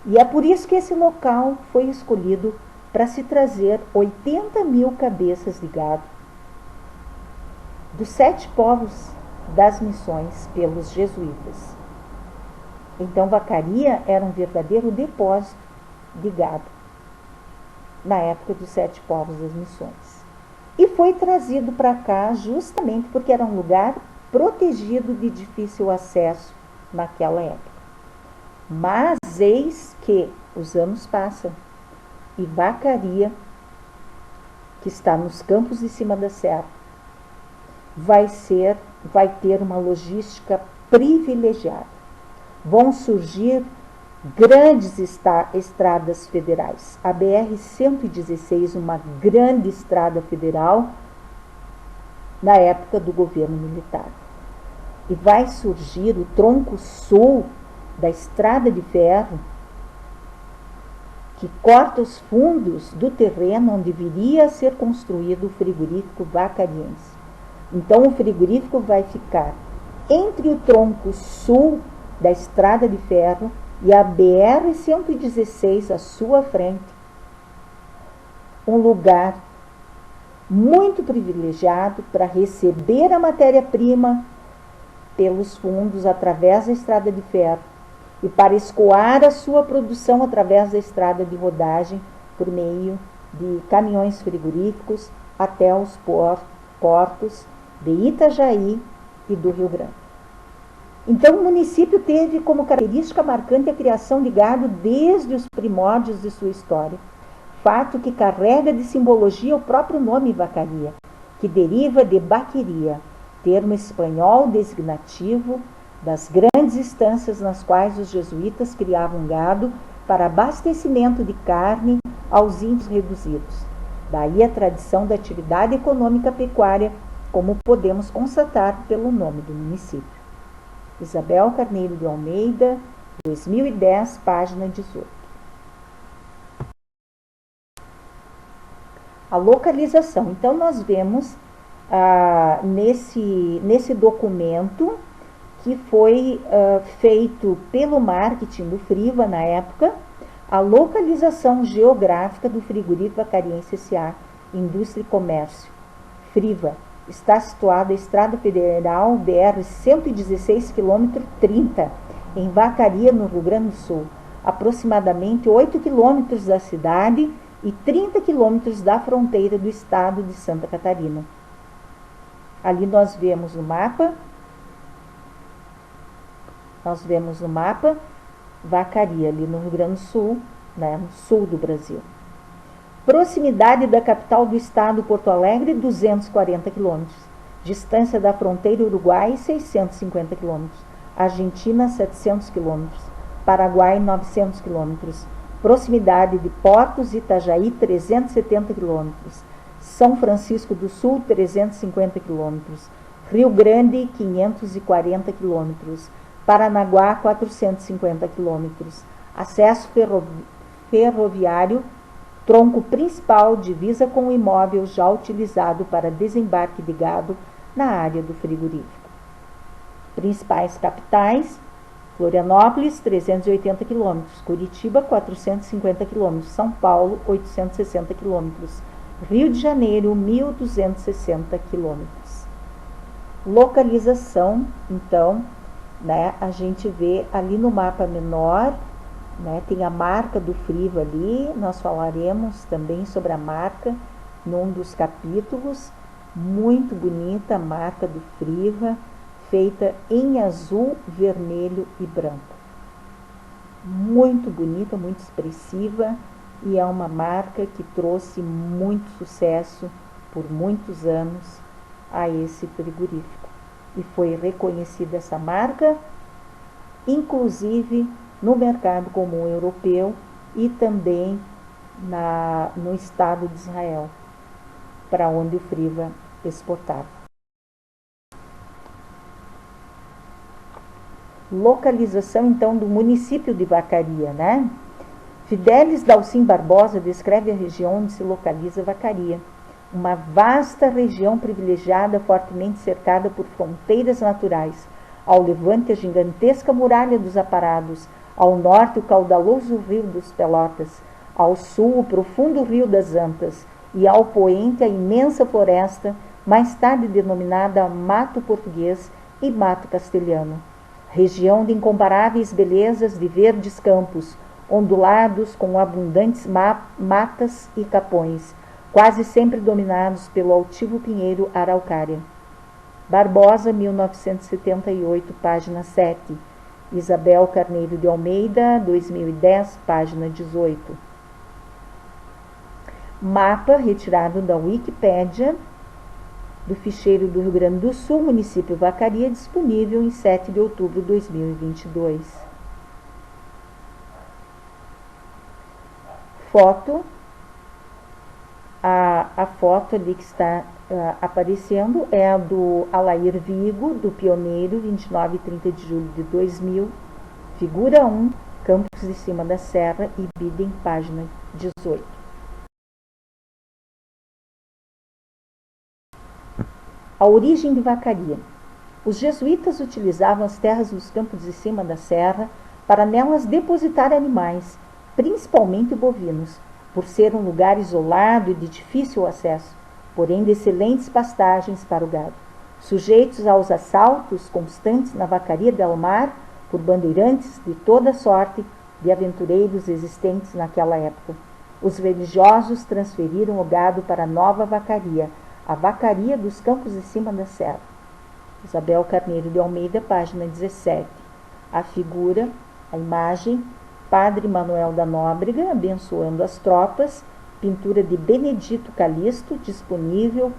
E é por isso que esse local foi escolhido para se trazer 80.000 cabeças de gado dos 7 povos das missões pelos jesuítas. Então, Vacaria era um verdadeiro depósito de gado na época dos 7 povos das missões. E foi trazido para cá justamente porque era um lugar protegido de difícil acesso naquela época. Mas eis que os anos passam e Vacaria, que está nos Campos de Cima da Serra, vai ter uma logística privilegiada. Vão surgir grandes estradas federais. A BR-116, uma grande estrada federal na época do governo militar. E vai surgir o tronco sul da estrada de ferro, que corta os fundos do terreno onde viria a ser construído o frigorífico vacariense. Então, o frigorífico vai ficar entre o tronco sul da estrada de ferro e a BR-116 à sua frente. Um lugar muito privilegiado para receber a matéria-prima pelos fundos através da estrada de ferro e para escoar a sua produção através da estrada de rodagem por meio de caminhões frigoríficos até os portos de Itajaí e do Rio Grande. Então, o município teve como característica marcante a criação de gado desde os primórdios de sua história, fato que carrega de simbologia o próprio nome Vacaria, que deriva de baqueria, termo espanhol designativo das grandes estâncias nas quais os jesuítas criavam gado para abastecimento de carne aos índios reduzidos. Daí a tradição da atividade econômica pecuária, como podemos constatar pelo nome do município. Isabel Carneiro de Almeida, 2010, página 18. A localização. Então, nós vemos nesse documento que foi feito pelo marketing do Friva na época, a localização geográfica do frigorífico Vacariense S.A., Indústria e Comércio. Friva está situada na Estrada Federal BR 116 km 30, em Vacaria, no Rio Grande do Sul, aproximadamente 8 quilômetros da cidade e 30 quilômetros da fronteira do estado de Santa Catarina. Ali nós vemos no mapa, Vacaria, ali no Rio Grande do Sul, né, no sul do Brasil. Proximidade da capital do estado, Porto Alegre, 240 quilômetros. Distância da fronteira Uruguai, 650 quilômetros. Argentina, 700 quilômetros. Paraguai, 900 quilômetros. Proximidade de Portos, Itajaí, 370 quilômetros. São Francisco do Sul, 350 quilômetros. Rio Grande, 540 quilômetros. Paranaguá, 450 quilômetros. Acesso ferroviário, tronco principal, divisa com o imóvel já utilizado para desembarque de gado na área do frigorífico. Principais capitais: Florianópolis, 380 km, Curitiba, 450 km, São Paulo, 860 km, Rio de Janeiro, 1.260 km. Localização, então, né, a gente vê ali no mapa menor, né, tem a marca do Friva ali, nós falaremos também sobre a marca num dos capítulos. Muito bonita a marca do Friva, feita em azul, vermelho e branco. Muito bonita, muito expressiva, e é uma marca que trouxe muito sucesso por muitos anos a esse frigorífico. E foi reconhecida essa marca, inclusive no mercado comum europeu e também no estado de Israel, para onde o Friva exportava. Localização, então, do município de Vacaria, né? Fidelis Dalcin Barbosa descreve a região onde se localiza Vacaria, uma vasta região privilegiada, fortemente cercada por fronteiras naturais. Ao levante, a gigantesca muralha dos Aparados, ao norte, o caudaloso rio dos Pelotas, ao sul, o profundo rio das Antas, e ao poente, a imensa floresta, mais tarde denominada Mato Português e Mato Castelhano. Região de incomparáveis belezas de verdes campos, ondulados com abundantes matas e capões, quase sempre dominados pelo altivo pinheiro araucária. Barbosa, 1978, página 7. Isabel Carneiro de Almeida, 2010, página 18. Mapa retirado da Wikipédia do ficheiro do Rio Grande do Sul, município Vacaria, disponível em 7 de outubro de 2022. Foto. A foto ali que está aparecendo é a do Alair Vigo, do Pioneiro, 29 e 30 de julho de 2000, figura 1, Campos de Cima da Serra, e Bidem, página 18. A origem de Vacaria. Os jesuítas utilizavam as terras dos Campos de Cima da Serra para nelas depositar animais, principalmente bovinos, por ser um lugar isolado e de difícil acesso, porém de excelentes pastagens para o gado, sujeitos aos assaltos constantes na Vacaria del Mar por bandeirantes de toda sorte de aventureiros existentes naquela época. Os religiosos transferiram o gado para a nova Vacaria, a Vacaria dos Campos de Cima da Serra. Isabel Carneiro de Almeida, página 17. A figura, a imagem, Padre Manuel da Nóbrega abençoando as tropas, pintura de Benedito Calixto, disponível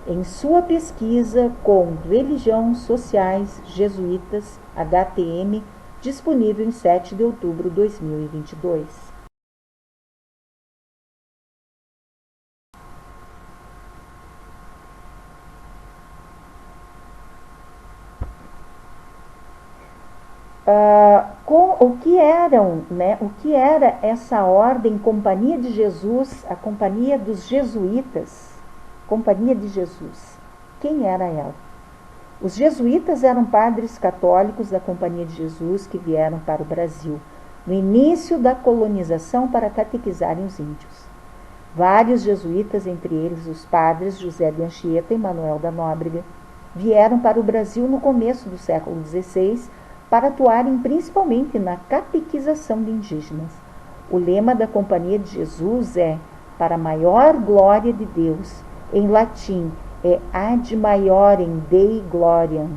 em sua pesquisa com Religião, Sociais, Jesuítas, HTM, disponível em 7 de outubro de 2022. o que era essa ordem Companhia de Jesus, a Companhia dos Jesuítas, Companhia de Jesus. Quem era ela? Os jesuítas eram padres católicos da Companhia de Jesus que vieram para o Brasil no início da colonização para catequizarem os índios. Vários jesuítas, entre eles os padres José de Anchieta e Manuel da Nóbrega, vieram para o Brasil no começo do século XVI para atuarem principalmente na catequização de indígenas. O lema da Companhia de Jesus é "Para a maior glória de Deus", em latim é "Ad maiorem Dei Gloriam".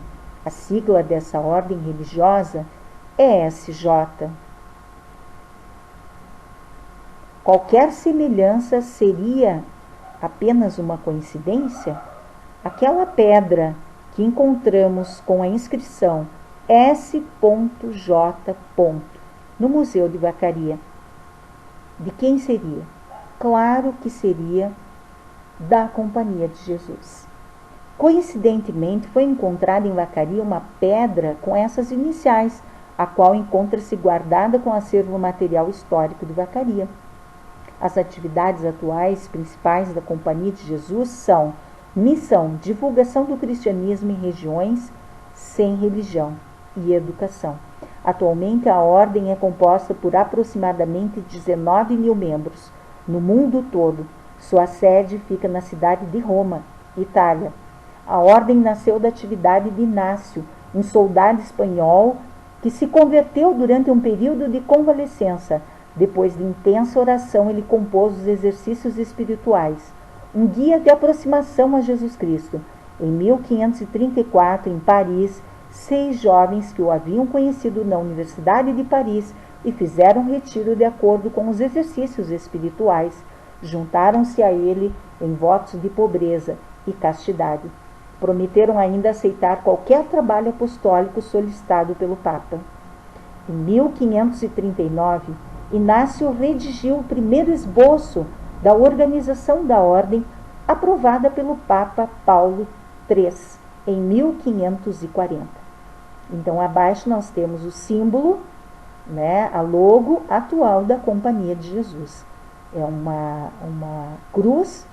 A sigla dessa ordem religiosa é ESJ. Qualquer semelhança seria apenas uma coincidência? Aquela pedra que encontramos com a inscrição S.J. no Museu de Vacaria, de quem seria? Claro que seria da Companhia de Jesus. Coincidentemente, foi encontrada em Vacaria uma pedra com essas iniciais, a qual encontra-se guardada com o acervo material histórico de Vacaria. As atividades atuais principais da Companhia de Jesus são missão, divulgação do cristianismo em regiões sem religião e educação. Atualmente, a ordem é composta por aproximadamente 19 mil membros no mundo todo. Sua sede fica na cidade de Roma, Itália. A ordem nasceu da atividade de Inácio, um soldado espanhol que se converteu durante um período de convalescença. Depois de intensa oração, ele compôs os exercícios espirituais, um guia de aproximação a Jesus Cristo. Em 1534, em Paris, 6 jovens que o haviam conhecido na Universidade de Paris e fizeram retiro de acordo com os exercícios espirituais, juntaram-se a ele em votos de pobreza e castidade. Prometeram ainda aceitar qualquer trabalho apostólico solicitado pelo Papa. Em 1539, Inácio redigiu o primeiro esboço da organização da ordem, aprovada pelo Papa Paulo III, em 1540. Então, abaixo nós temos o símbolo, a logo atual da Companhia de Jesus. É uma cruz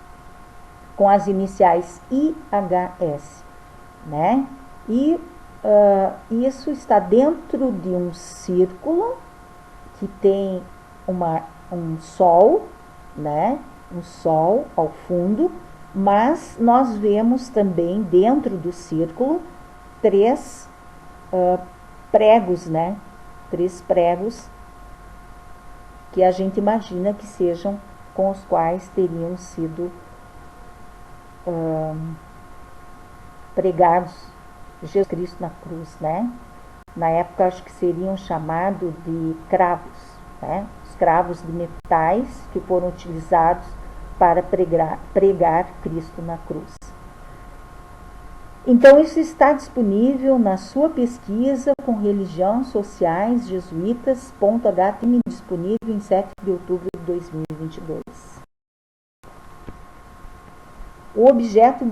com as iniciais IHS, E isso está dentro de um círculo que tem um sol, um sol ao fundo, mas nós vemos também dentro do círculo 3 pregos, 3 pregos que a gente imagina que sejam com os quais teriam sido pregados Jesus Cristo na cruz, Na época, acho que seriam chamados de cravos, Os cravos de metais que foram utilizados para pregar Cristo na cruz. Então, isso está disponível na sua pesquisa com religião, sociais, jesuítas.htm, disponível em 7 de outubro de 2022. O objeto de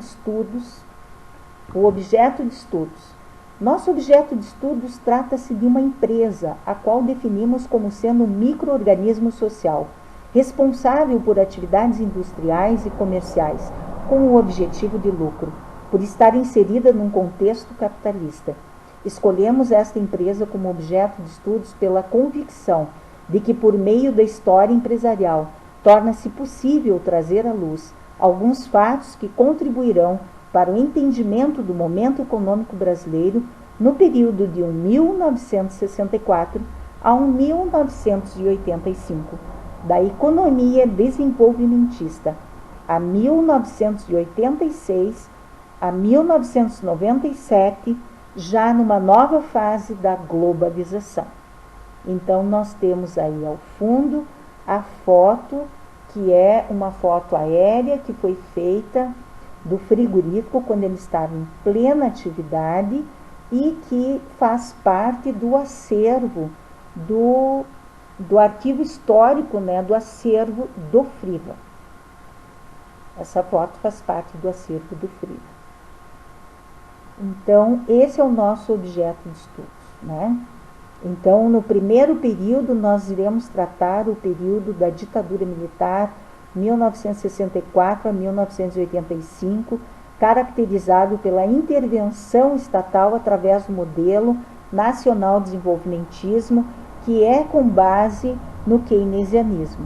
estudos. Nosso objeto de estudos trata-se de uma empresa, a qual definimos como sendo um micro-organismo social, responsável por atividades industriais e comerciais, com o objetivo de lucro, por estar inserida num contexto capitalista. Escolhemos esta empresa como objeto de estudos pela convicção de que, por meio da história empresarial, torna-se possível trazer à luz alguns fatos que contribuirão para o entendimento do momento econômico brasileiro no período de 1964 a 1985, da economia desenvolvimentista a 1986 a 1997, já numa nova fase da globalização. Então, nós temos aí ao fundo a foto, que é uma foto aérea que foi feita do frigorífico quando ele estava em plena atividade e que faz parte do acervo, do arquivo histórico, do acervo do Friva. Essa foto faz parte do acervo do Friva. Então, esse é o nosso objeto de estudos, Então, no primeiro período, nós iremos tratar o período da ditadura militar, 1964 a 1985, caracterizado pela intervenção estatal através do modelo nacional desenvolvimentismo, que é com base no keynesianismo.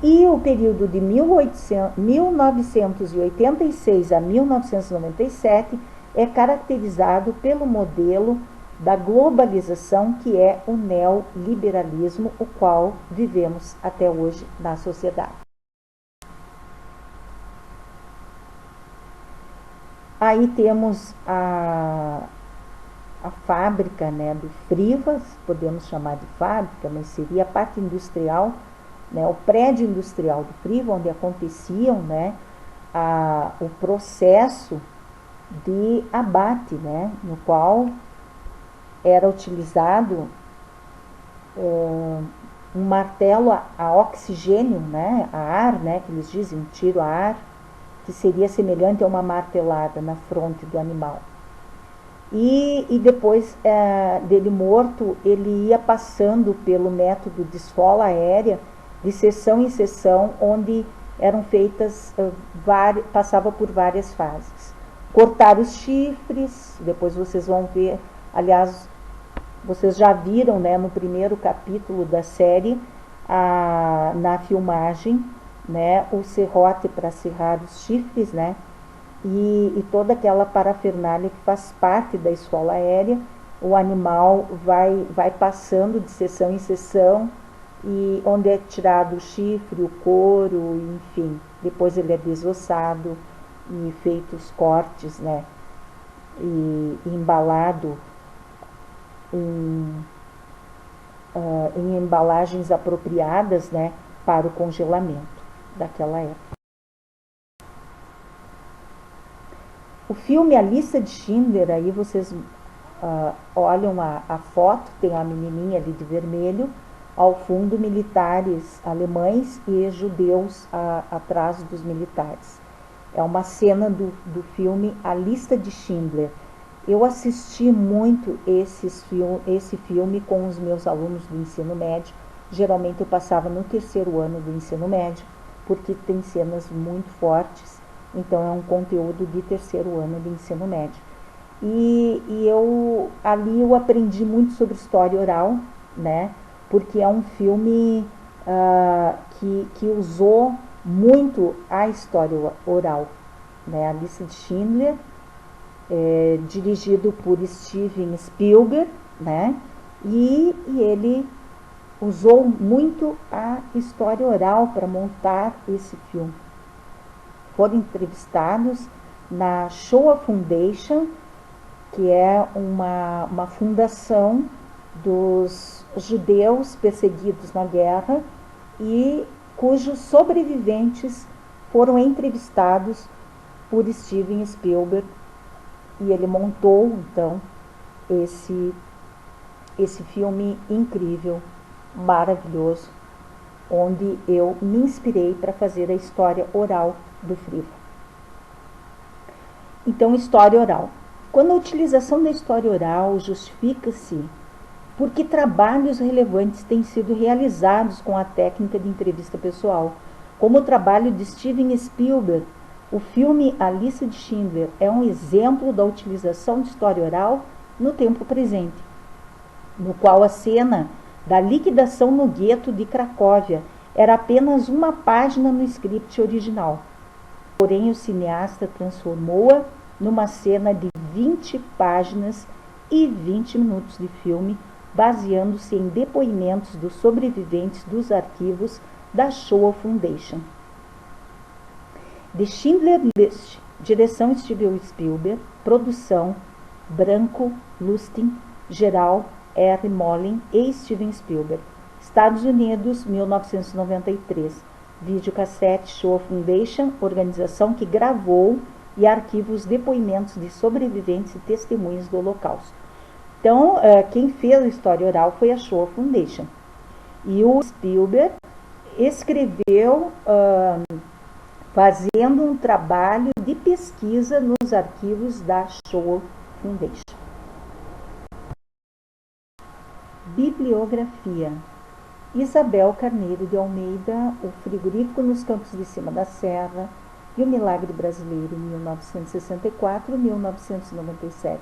E o período de 1986 a 1997 é caracterizado pelo modelo da globalização, que é o neoliberalismo, o qual vivemos até hoje na sociedade. Aí temos a fábrica, né, do Frivas, podemos chamar de fábrica, mas seria a parte industrial, né, o prédio industrial do Frivas, onde aconteciam, né, o processo de abate, né, no qual era utilizado um martelo a oxigênio, né, a ar, né, que eles dizem, um tiro a ar, que seria semelhante a uma martelada na fronte do animal. E depois dele morto, ele ia passando pelo método de esfola aérea, de seção em seção, onde eram feitas, passava por várias fases. Cortar os chifres, depois vocês vão ver, aliás, vocês já viram, né, no primeiro capítulo da série, na filmagem, né, o serrote para serrar os chifres, né, e toda aquela parafernália que faz parte da esfola aérea. O animal vai passando de seção em seção, e onde é tirado o chifre, o couro, enfim, depois ele é desossado e feitos cortes, né, e embalado em embalagens apropriadas, né, para o congelamento daquela época. O filme A Lista de Schindler, aí vocês olham a foto, tem uma menininha ali de vermelho, ao fundo militares alemães e judeus atrás dos militares. É uma cena do filme A Lista de Schindler. Eu assisti muito esse filme com os meus alunos do ensino médio. Geralmente eu passava no terceiro ano do ensino médio, porque tem cenas muito fortes. Então é um conteúdo de terceiro ano do ensino médio. E ali eu aprendi muito sobre história oral, né? Porque é um filme que usou muito a história oral, né? A Lista de Schindler, dirigido por Steven Spielberg, né? E ele usou muito a história oral para montar esse filme. Foram entrevistados na Shoah Foundation, que é uma fundação dos judeus perseguidos na guerra e cujos sobreviventes foram entrevistados por Steven Spielberg, e ele montou então esse filme incrível, maravilhoso, onde eu me inspirei para fazer a história oral do Friva. Então, história oral. Quando a utilização da história oral justifica-se porque trabalhos relevantes têm sido realizados com a técnica de entrevista pessoal, como o trabalho de Steven Spielberg. O filme A Lista de Schindler é um exemplo da utilização de história oral no tempo presente, no qual a cena da liquidação no gueto de Cracóvia era apenas uma página no script original. Porém, o cineasta transformou-a numa cena de 20 páginas e 20 minutos de filme, baseando-se em depoimentos dos sobreviventes dos arquivos da Shoah Foundation. The Schindler List, direção Steven Spielberg, produção Branco Lustig, geral R. Mollin e Steven Spielberg, Estados Unidos, 1993. Videocassete Shoah Foundation, organização que gravou e arquiva os depoimentos de sobreviventes e testemunhas do Holocausto. Então, quem fez a história oral foi a Shoah Foundation. E o Spielberg escreveu fazendo um trabalho de pesquisa nos arquivos da Shoah Foundation. Bibliografia: Isabel Carneiro de Almeida, O Frigorífico nos Campos de Cima da Serra e o Milagre Brasileiro, 1964-1997.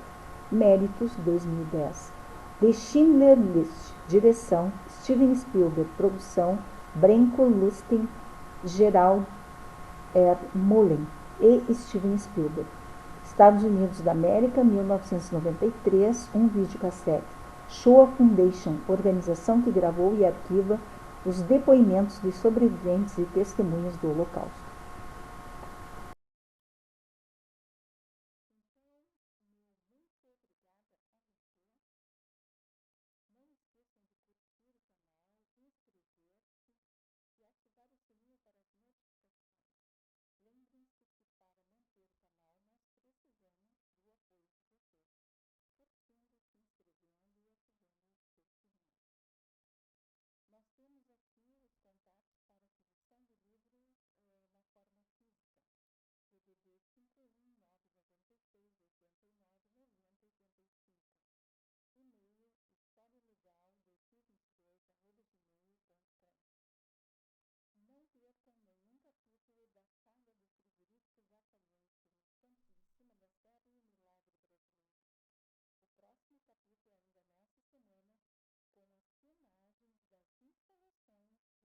Méritos, 2010. The Schindler List. Direção: Steven Spielberg. Produção: Brenco Lustig, Gerald R. Mullen e Steven Spielberg. Estados Unidos da América, 1993. Um videocassete. Shoah Foundation, organização que gravou e arquiva os depoimentos dos sobreviventes e testemunhas do Holocausto. Nós temos aqui os contatos para aquisição de livros na forma física. DDD 51996899085. E-mail historialegal2022@gmail.com. Não percam nenhum capítulo da saga dos frigoríficos apalienses nos Campos de Cima da Serra e o Milagre Brasileiro. O próximo capítulo ainda nesta semana, com as filmagens das instalações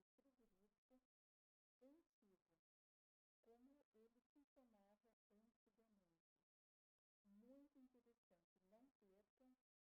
do frigorífico antigo, como ele funcionava antigamente. Muito interessante, não percam.